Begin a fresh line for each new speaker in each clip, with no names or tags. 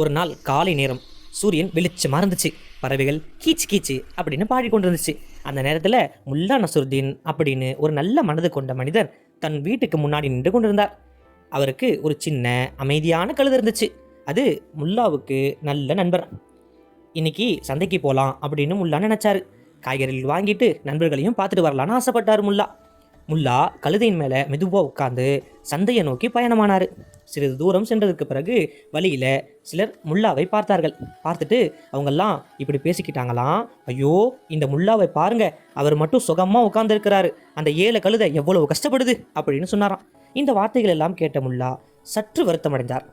ஒரு நாள் காலை நேரம் சூரியன் வெளிச்சமாக இருந்துச்சு. பறவைகள் கீச்சு கீச்சு அப்படின்னு பாடிக்கொண்டு இருந்துச்சு. அந்த நேரத்தில் முல்லா நசுருதீன் அப்படின்னு ஒரு நல்ல மனது கொண்ட மனிதர் தன் வீட்டுக்கு முன்னாடி நின்று கொண்டிருந்தார். அவருக்கு ஒரு சின்ன அமைதியான கழுதை இருந்துச்சு. அது முல்லாவுக்கு நல்ல நண்பர். இன்னைக்கு சந்தைக்கு போகலாம் அப்படின்னு முல்லா நினச்சாரு. காய்கறிகள் வாங்கிட்டு நண்பர்களையும் பார்த்துட்டு வரலான்னு ஆசைப்பட்டார் முல்லா. முல்லா கழுதையின் மேலே மெதுவாக உட்காந்து சந்தையை நோக்கி பயணமானார். சிறிது தூரம் சென்றதுக்கு பிறகு வழியில் சிலர் முல்லாவை பார்த்தார்கள். பார்த்துட்டு அவங்கெல்லாம் இப்படி பேசிக்கிட்டாங்களாம், ஐயோ இந்த முல்லாவை பாருங்க, அவர் மட்டும் சுகமாக உட்காந்துருக்கிறாரு, அந்த 7 கழுதை எவ்வளவு கஷ்டப்படுது அப்படின்னு சொன்னாராம். இந்த வார்த்தைகள் எல்லாம் கேட்ட முல்லா சற்று வருத்தம் அடைந்தார்.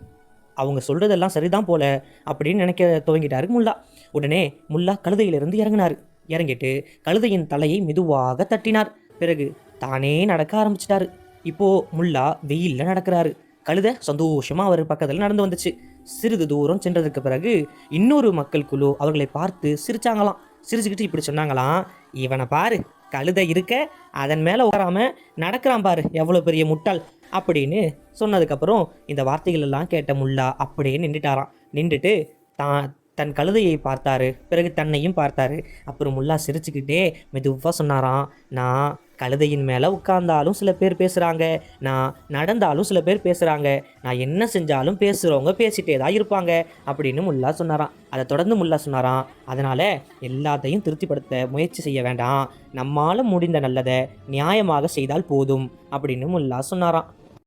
அவங்க சொல்கிறதெல்லாம் சரிதான் போல அப்படின்னு நினைக்க துவங்கிட்டாரு முல்லா. உடனே முல்லா கழுதையிலிருந்து இறங்கினார். இறங்கிட்டு கழுதையின் தலையை மெதுவாக தட்டினார். பிறகு தானே நடக்க ஆரம்பிச்சிட்டாரு. இப்போது முல்லா வெயிலில் நடக்கிறாரு. கழுதை சந்தோஷமாக அவர் பக்கத்தில் நடந்து வந்துச்சு. சிறிது தூரம் சென்றதுக்கு பிறகு இன்னொரு மக்கள் குழு அவர்களை பார்த்து சிரிச்சாங்களாம். சிரிச்சுக்கிட்டு இப்படி சொன்னாங்களாம், இவனை பாரு, கழுதை இருக்க அதன் மேலே உட்காராம நடக்கிறான் பாரு, எவ்வளோ பெரிய முட்டாள் அப்படின்னு சொன்னதுக்கப்புறம் இந்த வார்த்தைகள் எல்லாம் கேட்ட முல்லா அப்படியே நின்றுட்டாராம். நின்றுட்டு தன் கழுதையை பார்த்தாரு. பிறகு தன்னையும் பார்த்தாரு. அப்புறம் முல்லா சிரிச்சுக்கிட்டே மெதுவாக சொன்னாராம், நான் கழுதையின் மேலே உட்கார்ந்தாலும் சில பேர் பேசுகிறாங்க, நான் நடந்தாலும் சில பேர் பேசுகிறாங்க, நான் என்ன செஞ்சாலும் பேசுகிறவங்க பேசிகிட்டே தான் இருப்பாங்க அப்படின்னு முல்லா சொன்னாராம். அதை தொடர்ந்து முல்லா சொன்னாராம், அதனால் எல்லாத்தையும் திருப்திப்படுத்த முயற்சி செய்ய வேண்டாம், நம்மால் முடிந்த நல்லதை நியாயமாக செய்தால் போதும் அப்படின்னு முல்லா சொன்னாராம்.